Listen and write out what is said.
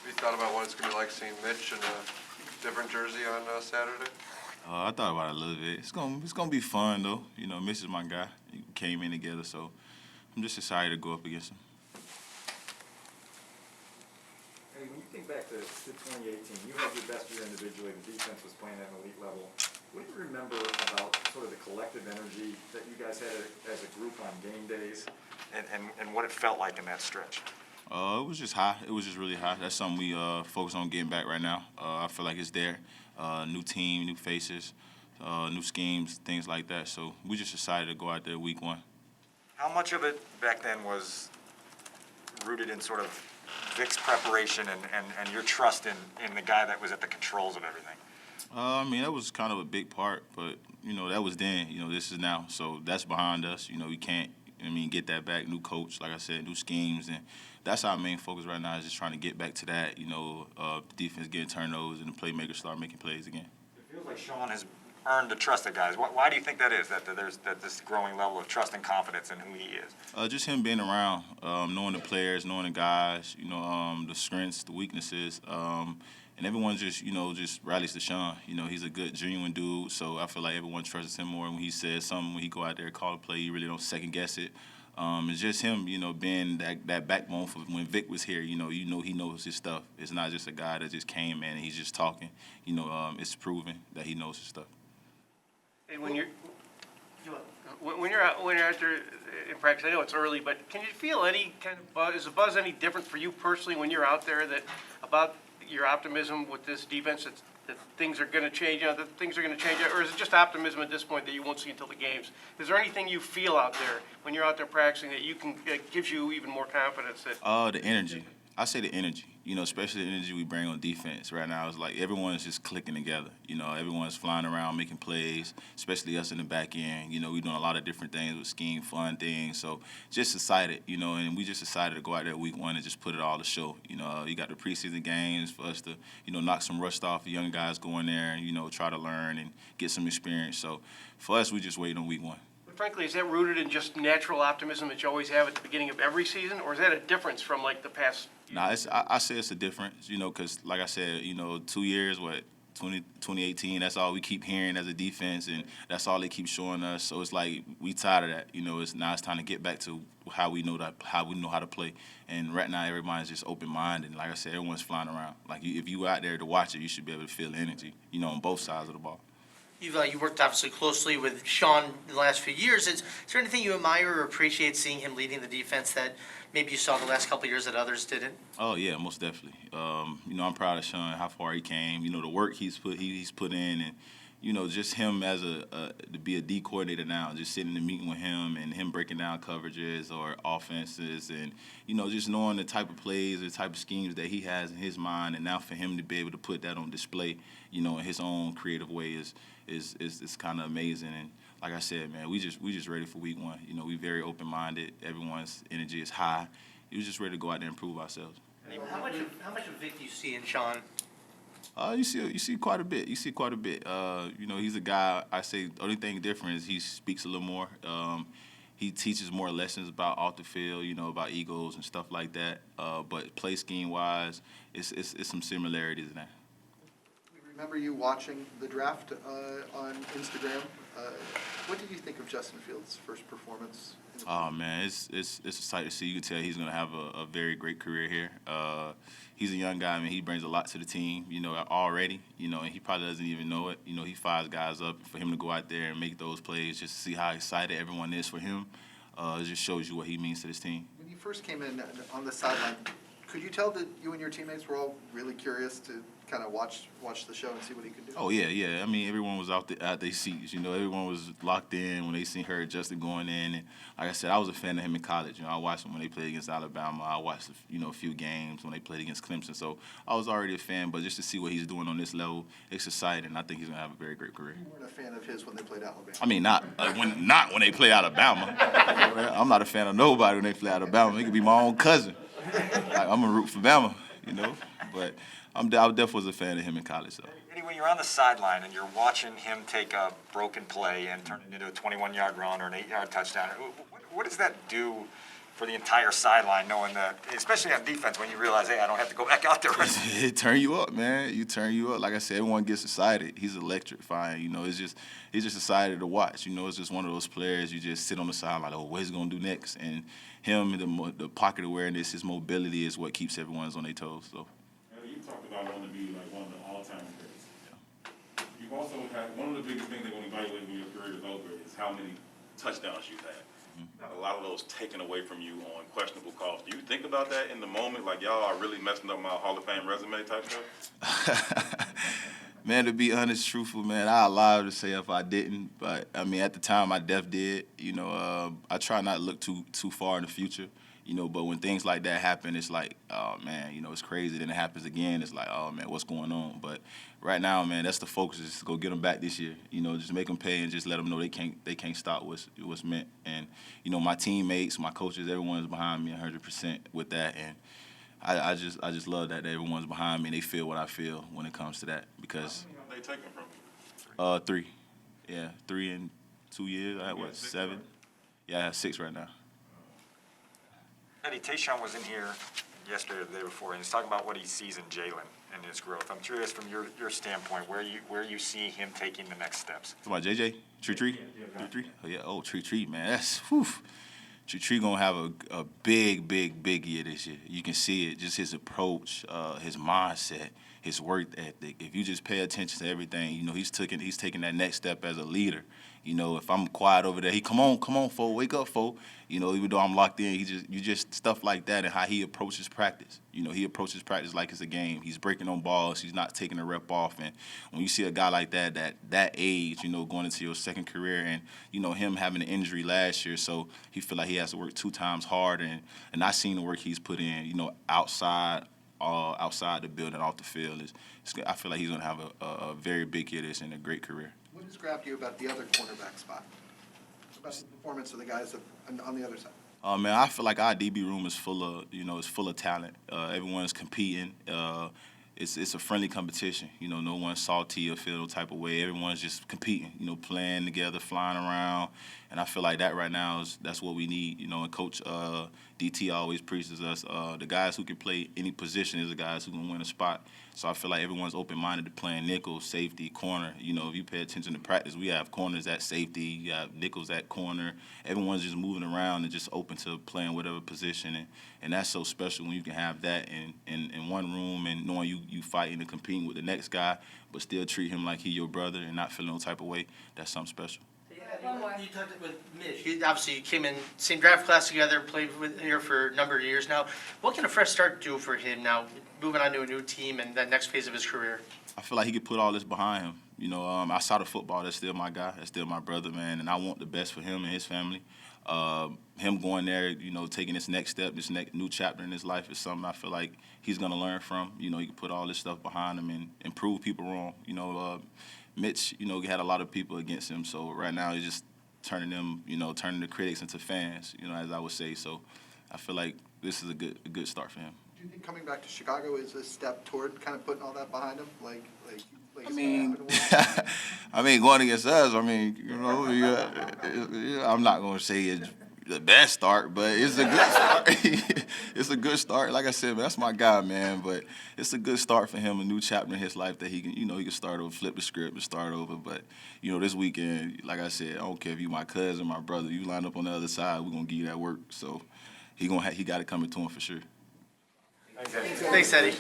you thought about what it's going to be like seeing Mitch in a different jersey on Saturday? I thought about it a little bit. It's gonna be fun though. You know, Mitch is my guy. We came in together, so I'm just excited to go up against him. Hey, when you think back to 2018, you had your best year individually. The defense was playing at an elite level. What do you remember about sort of the collective energy that you guys had as a group on game days, and what it felt like in that stretch? It was just high. It was just really high. That's something we focus on getting back right now. I feel like it's there. New team, new faces, new schemes, things like that. So we just decided to go out there week one. How much of it back then was rooted in sort of Vic's preparation and your trust in the guy that was at the controls of everything? I mean, that was kind of a big part, but, you know, that was then. You know, this is now. So that's behind us. You know, we can't, get that back. New coach, like I said, new schemes. And that's our main focus right now is just trying to get back to that, the defense getting turnovers and the playmakers start making plays again. It feels like Sean has earned the trust of guys. Why do you think that is, that there's this growing level of trust and confidence in who he is? Just him being around, knowing the players, knowing the guys, the strengths, the weaknesses, and everyone just, just rallies to Sean. He's a good, genuine dude, so I feel like everyone trusts him more when he says something, when he go out there and call a play, you really don't second-guess it. It's just him, being that backbone for when Vic was here. He knows his stuff. It's not just a guy that just came in and he's just talking. It's proven that he knows his stuff. Hey, when you're out there in practice, I know it's early, but can you feel any kind of buzz? Is the buzz any different for you personally when you're out there about your optimism with this defense that things are going to change? That things are going to change, or is it just optimism at this point that you won't see until the games? Is there anything you feel out there when you're out there practicing that gives you even more confidence? The energy. I say the energy. Especially the energy we bring on defense right now. It's like everyone's just clicking together. Everyone's flying around making plays, especially us in the back end. We're doing a lot of different things with scheme, fun things. So just excited, and we just decided to go out there week one and just put it all to show. You got the preseason games for us to, knock some rust off. The young guys go in there and, try to learn and get some experience. So for us, we just waiting on week one. Frankly, is that rooted in just natural optimism that you always have at the beginning of every season, or is that a difference from like the past? Nah, I say it's a difference, because like I said, 2 years, 2018, that's all we keep hearing as a defense, and that's all they keep showing us. So it's like we tired of that. It's time to get back to how we know how to play. And right now, everybody's just open-minded. And like I said, everyone's flying around. Like if you out there to watch it, you should be able to feel the energy, on both sides of the ball. You worked obviously closely with Sean in the last few years. Is there anything you admire or appreciate seeing him leading the defense that maybe you saw the last couple of years that others didn't? Oh yeah, most definitely. I'm proud of Sean, how far he came. The work he's put in, and just him as to be a D coordinator now, just sitting in the meeting with him and him breaking down coverages or offenses, and just knowing the type of plays, the type of schemes that he has in his mind, and now for him to be able to put that on display, in his own creative way is kind of amazing. And like I said, man, we just ready for week one. We very open-minded. Everyone's energy is high. We was just ready to go out there and prove ourselves. How much of Vic do you see in Sean? You see quite a bit. He's a guy. I say the only thing different is he speaks a little more. He teaches more lessons about off the field, about egos and stuff like that. But play scheme wise, it's some similarities in that. Remember you watching the draft on Instagram. What did you think of Justin Fields' first performance? Oh man, it's a sight to see. You can tell he's gonna have a very great career here. He's a young guy. I mean, he brings a lot to the team, already. And he probably doesn't even know it. He fires guys up. For him to go out there and make those plays, just to see how excited everyone is for him, it just shows you what he means to this team. When you first came in on the sideline, could you tell that you and your teammates were all really curious to kind of watch the show and see what he could do? Oh yeah. I mean, everyone was out their seats. Everyone was locked in when they Justin going in. And like I said, I was a fan of him in college. I watched him when they played against Alabama. I watched a few games when they played against Clemson. So I was already a fan. But just to see what he's doing on this level, it's exciting. I think he's gonna have a very great career. You weren't a fan of his when they played Alabama. I mean, not when they play Alabama. I'm not a fan of nobody when they play Alabama. It could be my own cousin. I'm a root for Bama, but I definitely was a fan of him in college. So. Eddie, when you're on the sideline and you're watching him take a broken play and turn it into a 21-yard run or an 8-yard touchdown, what does that do for the entire sideline, knowing that, especially on defense, when you realize, hey, I don't have to go back out there. It turn you up, man. You turn you up. Like I said, everyone gets excited. He's electrifying. He's just excited to watch. It's just one of those players you just sit on the side like, oh, what is he gonna do next? And him, the pocket awareness, his mobility is what keeps everyone on their toes. So. You talked about wanting to be like one of the all-time greats. Yeah. You've also had one of the biggest things they're going to evaluate when your career is over is how many touchdowns you've had. A lot of those taken away from you on questionable calls. Do you think about that in the moment, like y'all are really messing up my Hall of Fame resume type stuff? Man, to be honest, truthful, man, I'd lie to say if I didn't. But, I mean, at the time, I def did. I try not to look too far in the future. But when things like that happen, it's like, oh, man, it's crazy. Then it happens again. It's like, oh, man, what's going on? But right now, man, that's the focus is to go get them back this year. Just make them pay and just let them know they can't stop what's meant. And, my teammates, my coaches, everyone's behind me 100% with that. And I just love that everyone's behind me and they feel what I feel when it comes to that because. How many have they taken from you? 3. Yeah, 3 in 2 years. I had, what, 7? Yeah, I have 6 right now. Eddie, Tayshaun was in here yesterday or the day before, and he's talking about what he sees in Jalen and his growth. I'm curious from your standpoint where you see him taking the next steps. Talking about JJ? Tree? Oh, yeah. Oh, Tree, man. That's, whew. Tree going to have a big year this year. You can see it, just his approach, his mindset, his work ethic. If you just pay attention to everything, he's taking that next step as a leader. If I'm quiet over there, he come on, fo, wake up, fo. Even though I'm locked in, you just stuff like that and how he approaches practice. He approaches practice like it's a game. He's breaking on balls. He's not taking a rep off. And when you see a guy like that age, going into your second career, and him having an injury last year, so he feel like he has to work 2 times harder. And I seen the work he's put in, outside the building, off the field. I feel like he's gonna have a very big year this and a great career. What has grabbed you about the other cornerback spot? About the performance of the guys on the other side? Man, I feel like our DB room is full of talent. Everyone's competing. It's a friendly competition. No one's salty or feel no type of way. Everyone's just competing. Playing together, flying around, and I feel like that right now that's what we need. And Coach DT always preaches us the guys who can play any position is the guys who can win a spot. So I feel like everyone's open-minded to playing nickel, safety, corner. If you pay attention to practice, we have corners at safety, you have nickels at corner. Everyone's just moving around and just open to playing whatever position. And that's so special when you can have that in one room and knowing you fighting and competing with the next guy, but still treat him like he your brother and not feeling no type of way. That's something special. You talked with Mitch. Obviously, you came in same draft class together, played with here for a number of years now. What can a fresh start do for him now, moving on to a new team and that next phase of his career? I feel like he could put all this behind him. Outside of football, that's still my guy. That's still my brother, man, and I want the best for him and his family. Him going there, taking this next step, this next new chapter in his life is something I feel like he's going to learn from. He can put all this stuff behind him and prove people wrong. Mitch, had a lot of people against him, so right now he's just turning them, turning the critics into fans, as I would say. So I feel like this is a good start for him. Do you think coming back to Chicago is a step toward kind of putting all that behind him? Like I mean, going against us, I'm not going to say it's the best start, but it's a good start. It's a good start. Like I said, man, that's my guy, man. But it's a good start for him, a new chapter in his life that he can, he can start over, flip the script and start over. But, this weekend, like I said, I don't care if you my cousin, my brother, you line up on the other side, we're going to give you that work. So he got it coming to him for sure. Thanks, Eddie.